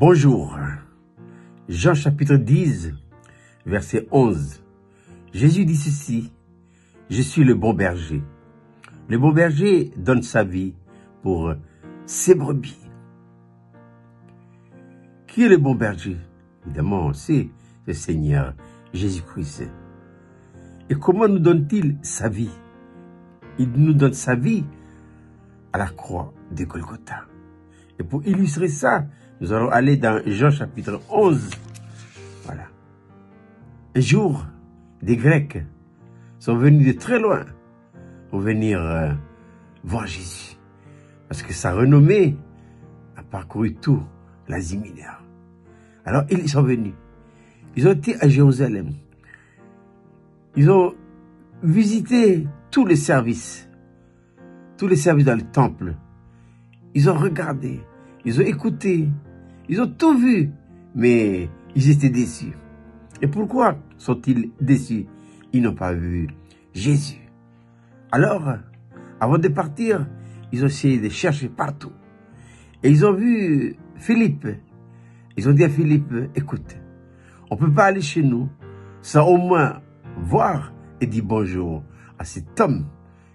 Bonjour. Jean chapitre 10, verset 11. Jésus dit ceci: je suis le bon berger. Le bon berger donne sa vie pour ses brebis. Qui est le bon berger? Évidemment, c'est le Seigneur Jésus-Christ. Et comment nous donne-t-il sa vie? Il nous donne sa vie à la croix de Golgotha. Et pour illustrer ça, nous allons aller dans Jean chapitre 11. Voilà. Un jour, des Grecs sont venus de très loin pour venir voir Jésus. Parce que sa renommée a parcouru tout l'Asie mineure. Alors, ils sont venus. Ils ont été à Jérusalem. Ils ont visité tous les services dans le temple. Ils ont regardé, ils ont écouté, ils ont tout vu, mais ils étaient déçus. Et pourquoi sont-ils déçus? Ils n'ont pas vu Jésus. Alors, avant de partir, ils ont essayé de chercher partout. Et ils ont vu Philippe. Ils ont dit à Philippe: écoute, on ne peut pas aller chez nous sans au moins voir et dire bonjour à cet homme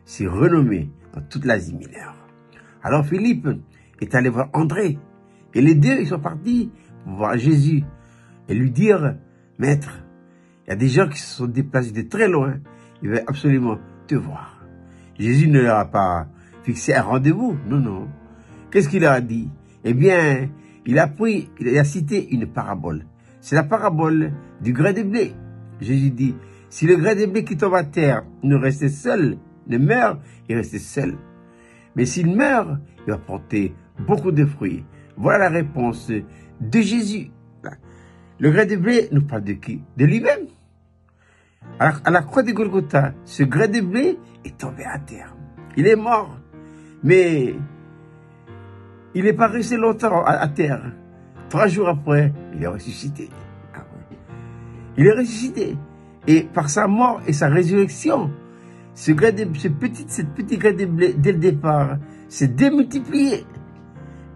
si renommé dans toute l'Asie mineure. Alors Philippe est allé voir André. Et les deux, ils sont partis pour voir Jésus et lui dire: Maître, il y a des gens qui se sont déplacés de très loin. Ils veulent absolument te voir. Jésus ne leur a pas fixé un rendez-vous. Non, non. Qu'est-ce qu'il leur a dit? Eh bien, il a cité une parabole. C'est la parabole du grain de blé. Jésus dit: si le grain de blé qui tombe à terre ne restait seul, ne meurt, il restait seul. Mais s'il meurt, il va porter beaucoup de fruits. Voilà la réponse de Jésus. Le grain de blé nous parle de qui? De lui-même. À la croix de Golgotha, ce grain de blé est tombé à terre. Il est mort. Mais il n'est pas resté longtemps à terre. 3 jours après, il est ressuscité. Il est ressuscité. Et par sa mort et sa résurrection, ce petit grain de blé, dès le départ, s'est démultiplié.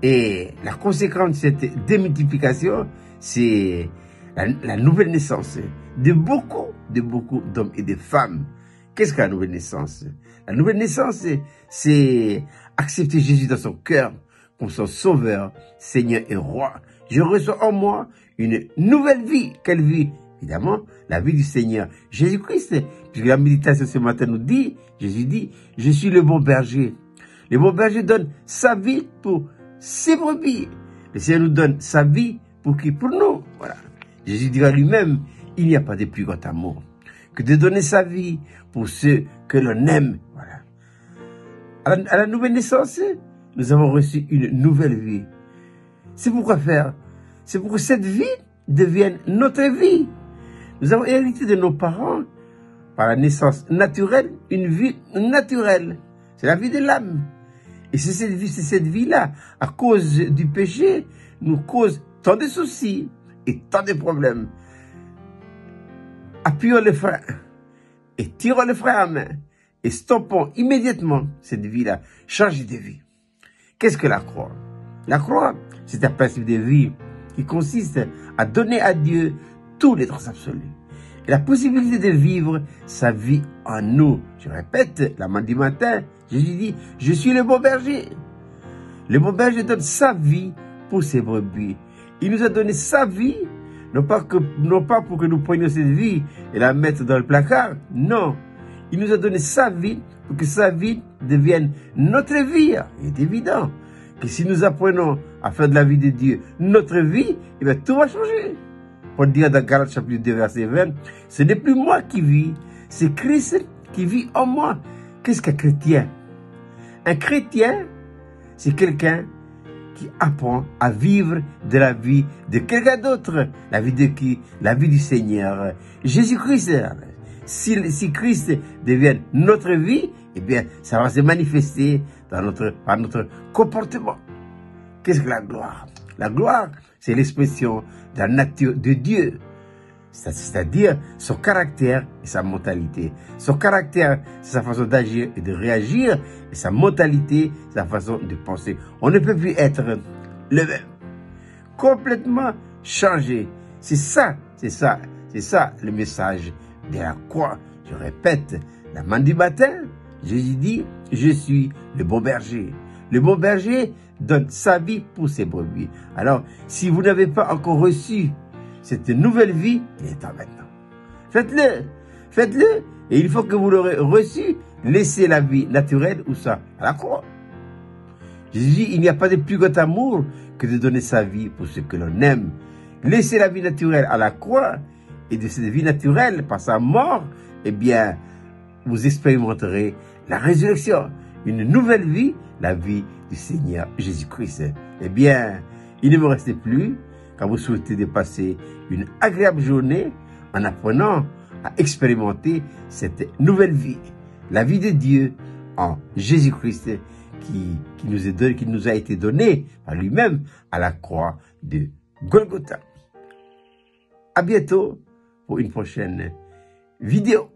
Et la conséquence de cette démultiplication, c'est la nouvelle naissance de beaucoup d'hommes et de femmes. Qu'est-ce que la nouvelle naissance? La nouvelle naissance, c'est accepter Jésus dans son cœur comme son sauveur, Seigneur et Roi. Je reçois en moi une nouvelle vie. Quelle vie? Évidemment, la vie du Seigneur Jésus-Christ. Puisque la méditation ce matin nous dit, Jésus dit: je suis le bon berger. Le bon berger donne sa vie pour ses brebis. Le Seigneur nous donne sa vie pour qui? Pour nous. Voilà. Jésus dira lui-même: il n'y a pas de plus grand amour que de donner sa vie pour ceux que l'on aime. Voilà. À la nouvelle naissance, nous avons reçu une nouvelle vie. C'est pourquoi faire? C'est pour que cette vie devienne notre vie. Nous avons hérité de nos parents, par la naissance naturelle, une vie naturelle. C'est la vie de l'âme. Et c'est cette vie-là, à cause du péché, nous cause tant de soucis et tant de problèmes. Appuyons le frein et tirons le frein à main et stoppons immédiatement cette vie-là. Changer de vie. Qu'est-ce que la croix? La croix, c'est un principe de vie qui consiste à donner à Dieu tous les droits absolus et la possibilité de vivre sa vie en nous. Je répète, du matin, Jésus dit: je suis le bon berger. Le bon berger donne sa vie pour ses brebis. Il nous a donné sa vie, non pas pour que nous prenions cette vie et la mettre dans le placard. Non, il nous a donné sa vie pour que sa vie devienne notre vie. Il est évident que si nous apprenons à faire de la vie de Dieu notre vie, eh bien, tout va changer. Pour dire dans Galates chapitre 2, verset 20, ce n'est plus moi qui vis, c'est Christ qui vit en moi. Qu'est-ce qu'un chrétien? Un chrétien, c'est quelqu'un qui apprend à vivre de la vie de quelqu'un d'autre. La vie de qui? La vie du Seigneur Jésus-Christ. Si Christ devient notre vie, eh bien, ça va se manifester par notre comportement. Qu'est-ce que la gloire? La gloire, c'est l'expression de la nature de Dieu. C'est-à-dire son caractère et sa mentalité. Son caractère, c'est sa façon d'agir et de réagir, et sa mentalité, c'est sa façon de penser. On ne peut plus être le même. complètement changé. C'est ça le message de la croix. Je répète, la main du matin, Jésus dit, je suis le bon berger. Le bon berger donne sa vie pour ses brebis. Alors, si vous n'avez pas encore reçu cette nouvelle vie, il est temps maintenant. Faites-le, et une fois que vous l'aurez reçu, laissez la vie naturelle, où ça? À la croix. Jésus dit, il n'y a pas de plus grand amour que de donner sa vie pour ceux que l'on aime. Laissez la vie naturelle à la croix, et de cette vie naturelle, par sa mort, eh bien, vous expérimenterez la résurrection, une nouvelle vie, la vie du Seigneur Jésus-Christ. Eh bien, il ne me reste plus qu'à vous souhaiter de passer une agréable journée en apprenant à expérimenter cette nouvelle vie, la vie de Dieu en Jésus-Christ qui nous a été donnée par lui-même à la croix de Golgotha. À bientôt pour une prochaine vidéo.